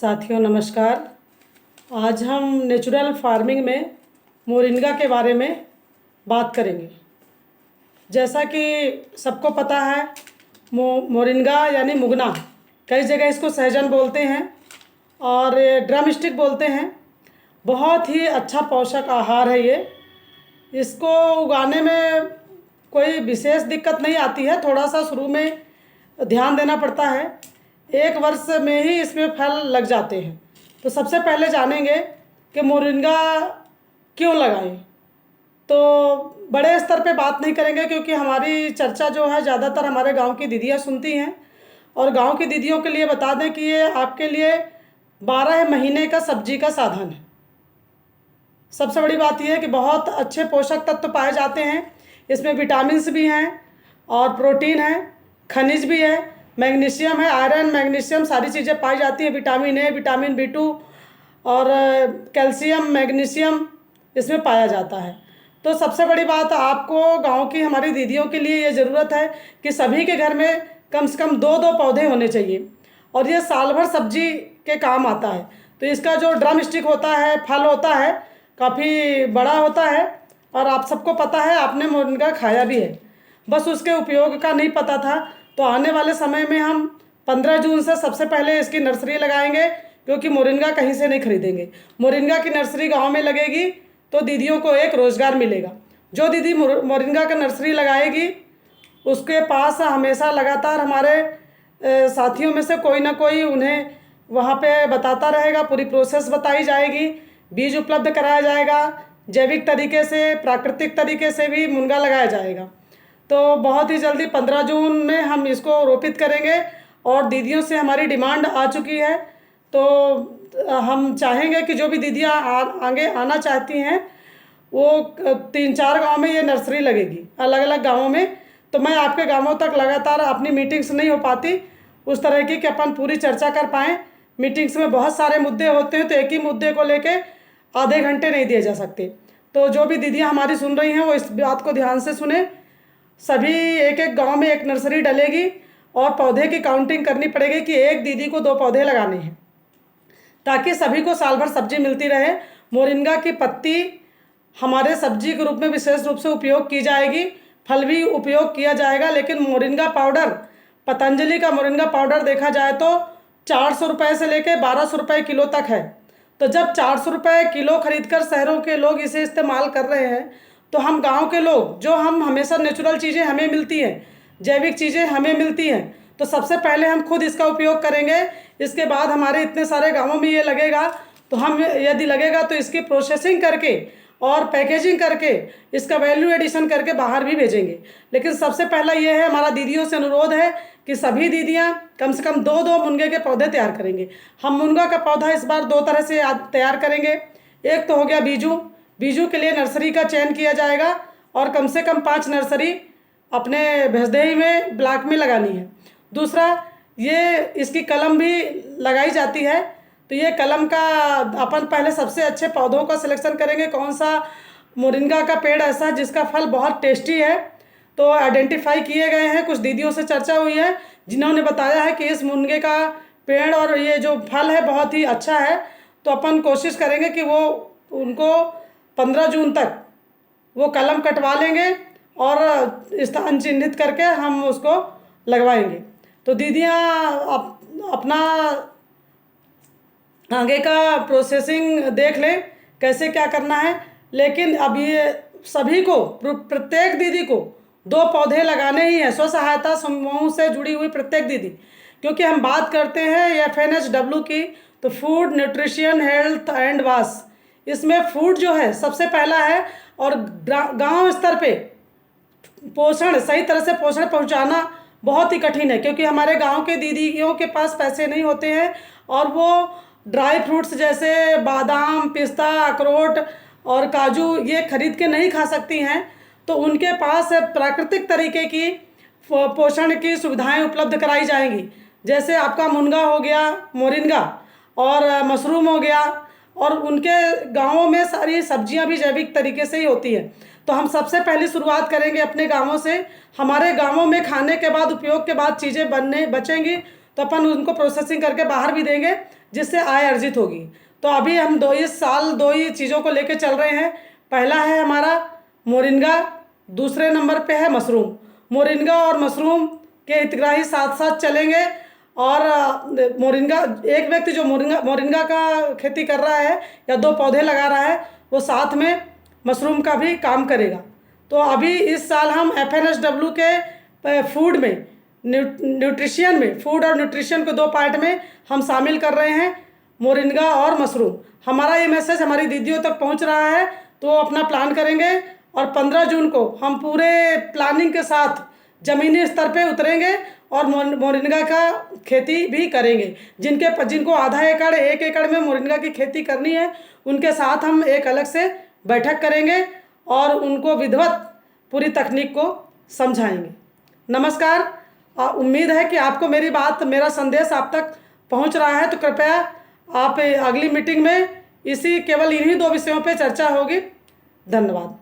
साथियों नमस्कार। आज हम नेचुरल फार्मिंग में मोरिंगा के बारे में बात करेंगे। जैसा कि सबको पता है, मोरिंगा यानी मुगना, कई जगह इसको सहजन बोलते हैं और ड्रम स्टिक बोलते हैं। बहुत ही अच्छा पोषक आहार है ये। इसको उगाने में कोई विशेष दिक्कत नहीं आती है, थोड़ा सा शुरू में ध्यान देना पड़ता है। 1 वर्ष में ही इसमें फल लग जाते हैं। तो सबसे पहले जानेंगे कि मोरिंगा क्यों लगाएं। तो बड़े स्तर पे बात नहीं करेंगे, क्योंकि हमारी चर्चा जो है ज़्यादातर हमारे गांव की दीदियाँ सुनती हैं। और गांव की दीदियों के लिए बता दें कि ये आपके लिए 12 महीने का सब्जी का साधन है। सबसे बड़ी बात यह है कि बहुत अच्छे पोषक तत्व पाए जाते हैं। इसमें विटामिन्स भी हैं और प्रोटीन है, खनिज भी है, मैग्नीशियम है, आयरन, मैग्नीशियम सारी चीज़ें पाई जाती हैं। विटामिन ए, विटामिन B2 और कैल्शियम, मैग्नीशियम इसमें पाया जाता है। तो सबसे बड़ी बात, आपको गांव की हमारी दीदियों के लिए ये ज़रूरत है कि सभी के घर में कम से कम 2-2 पौधे होने चाहिए और ये साल भर सब्जी के काम आता है। तो इसका जो ड्रम स्टिक होता है, फल होता है, काफ़ी बड़ा होता है और आप सबको पता है, आपने मोरिंगा खाया भी है, बस उसके उपयोग का नहीं पता था। तो आने वाले समय में हम 15 जून से सबसे पहले इसकी नर्सरी लगाएंगे, क्योंकि मोरिंगा कहीं से नहीं खरीदेंगे। मोरिंगा की नर्सरी गांव में लगेगी तो दीदियों को एक रोज़गार मिलेगा। जो दीदी मोरिंगा का नर्सरी लगाएगी उसके पास हमेशा लगातार हमारे साथियों में से कोई ना कोई उन्हें वहाँ पे बताता रहेगा। पूरी प्रोसेस बताई जाएगी, बीज उपलब्ध कराया जाएगा, जैविक तरीके से, प्राकृतिक तरीके से भी मुनगा लगाया जाएगा। तो बहुत ही जल्दी 15 जून में हम इसको रोपित करेंगे और दीदियों से हमारी डिमांड आ चुकी है। तो हम चाहेंगे कि जो भी दीदियाँ आगे आना चाहती हैं, वो 3-4 गांव में ये नर्सरी लगेगी, अलग अलग गांवों में। तो मैं आपके गांवों तक लगातार, अपनी मीटिंग्स नहीं हो पाती उस तरह की कि अपन पूरी चर्चा कर पाएँ। मीटिंग्स में बहुत सारे मुद्दे होते हैं, तो एक ही मुद्दे को लेके आधे घंटे नहीं दिए जा सकते। तो जो भी दीदियाँ हमारी सुन रही हैं वो इस बात को ध्यान से सुने। सभी एक गांव में एक नर्सरी डलेगी और पौधे की काउंटिंग करनी पड़ेगी कि एक दीदी को 2 पौधे लगाने हैं, ताकि सभी को साल भर सब्जी मिलती रहे। मोरिंगा की पत्ती हमारे सब्जी के रूप में विशेष रूप से उपयोग की जाएगी, फल भी उपयोग किया जाएगा। लेकिन मोरिंगा पाउडर, पतंजलि का मोरिंगा पाउडर देखा जाए तो 400 रुपये से लेकर 1200 रुपये किलो तक है। तो जब 400 रुपये किलो खरीदकर शहरों के लोग इसे इस्तेमाल कर रहे हैं, तो हम गांव के लोग, जो हम हमेशा नेचुरल चीज़ें हमें मिलती हैं, जैविक चीज़ें हमें मिलती हैं, तो सबसे पहले हम खुद इसका उपयोग करेंगे। इसके बाद हमारे इतने सारे गांवों में ये लगेगा, तो हम यदि लगेगा तो इसकी प्रोसेसिंग करके और पैकेजिंग करके इसका वैल्यू एडिशन करके बाहर भी भेजेंगे। लेकिन सबसे पहला ये है, हमारा दीदियों से अनुरोध है कि सभी दीदियाँ कम से कम 2-2 मुनगे के पौधे तैयार करेंगे। हम मुनगा का पौधा इस बार 2 तरह से तैयार करेंगे। एक तो हो गया बीजू। बीजू के लिए नर्सरी का चयन किया जाएगा और कम से कम 5 नर्सरी अपने भैंसदेही में ब्लॉक में लगानी है। दूसरा, ये इसकी कलम भी लगाई जाती है। तो ये कलम का अपन पहले सबसे अच्छे पौधों का सिलेक्शन करेंगे, कौन सा मोरिंगा का पेड़ ऐसा जिसका फल बहुत टेस्टी है। तो आइडेंटिफाई किए गए हैं, कुछ दीदियों से चर्चा हुई है जिन्होंने बताया है कि इस मुनगे का पेड़ और ये जो फल है बहुत ही अच्छा है। तो अपन कोशिश करेंगे कि वो उनको 15 जून तक वो कलम कटवा लेंगे और स्थान चिन्हित करके हम उसको लगवाएंगे। तो दीदियाँ अपना आगे का प्रोसेसिंग देख लें कैसे क्या करना है। लेकिन अब ये सभी को, प्रत्येक दीदी को 2 पौधे लगाने ही हैं, स्व सहायता समूह से जुड़ी हुई प्रत्येक दीदी। क्योंकि हम बात करते हैं FNHW की, तो food, nutrition, health and wash. इसमें फूड जो है सबसे पहला है और गांव स्तर पे पोषण, सही तरह से पोषण पहुंचाना बहुत ही कठिन है, क्योंकि हमारे गांव के दीदियों के पास पैसे नहीं होते हैं और वो ड्राई फ्रूट्स जैसे बादाम, पिस्ता, अखरोट और काजू ये खरीद के नहीं खा सकती हैं। तो उनके पास प्राकृतिक तरीके की पोषण की सुविधाएं उपलब्ध कराई जाएंगी। जैसे आपका मुनगा हो गया, मोरिंगा और मशरूम हो गया, और उनके गांवों में सारी सब्जियां भी जैविक तरीके से ही होती हैं। तो हम सबसे पहली शुरुआत करेंगे अपने गांवों से। हमारे गांवों में खाने के बाद, उपयोग के बाद चीज़ें बचेंगी तो अपन उनको प्रोसेसिंग करके बाहर भी देंगे। जिससे आय अर्जित होगी। तो अभी हम इस साल दो ही चीज़ों को लेके चल रहे हैं। पहला है हमारा मोरिंगा, दूसरे नंबर पे है मशरूम। मोरिंगा और मशरूम के हितग्राही साथ साथ चलेंगे और मोरिंगा, एक व्यक्ति जो मोरिंगा का खेती कर रहा है या 2 पौधे लगा रहा है, वो साथ में मशरूम का भी काम करेगा। तो अभी इस साल हम FNSW के फूड में, न्यूट्रिशन में, फूड और न्यूट्रिशन को 2 पार्ट में हम शामिल कर रहे हैं, मोरिंगा और मशरूम। हमारा ये मैसेज हमारी दीदियों तक पहुंच रहा है, तो अपना प्लान करेंगे और 15 जून को हम पूरे प्लानिंग के साथ ज़मीनी स्तर पे उतरेंगे और मोरिंगा का खेती भी करेंगे। जिनको आधा एकड़ 1 एकड़ में मोरिंगा की खेती करनी है, उनके साथ हम एक अलग से बैठक करेंगे और उनको विधिवत पूरी तकनीक को समझाएंगे। नमस्कार। उम्मीद है कि आपको मेरी बात, मेरा संदेश आप तक पहुंच रहा है। तो कृपया आप अगली मीटिंग में केवल इन्हीं 2 विषयों पे चर्चा होगी। धन्यवाद।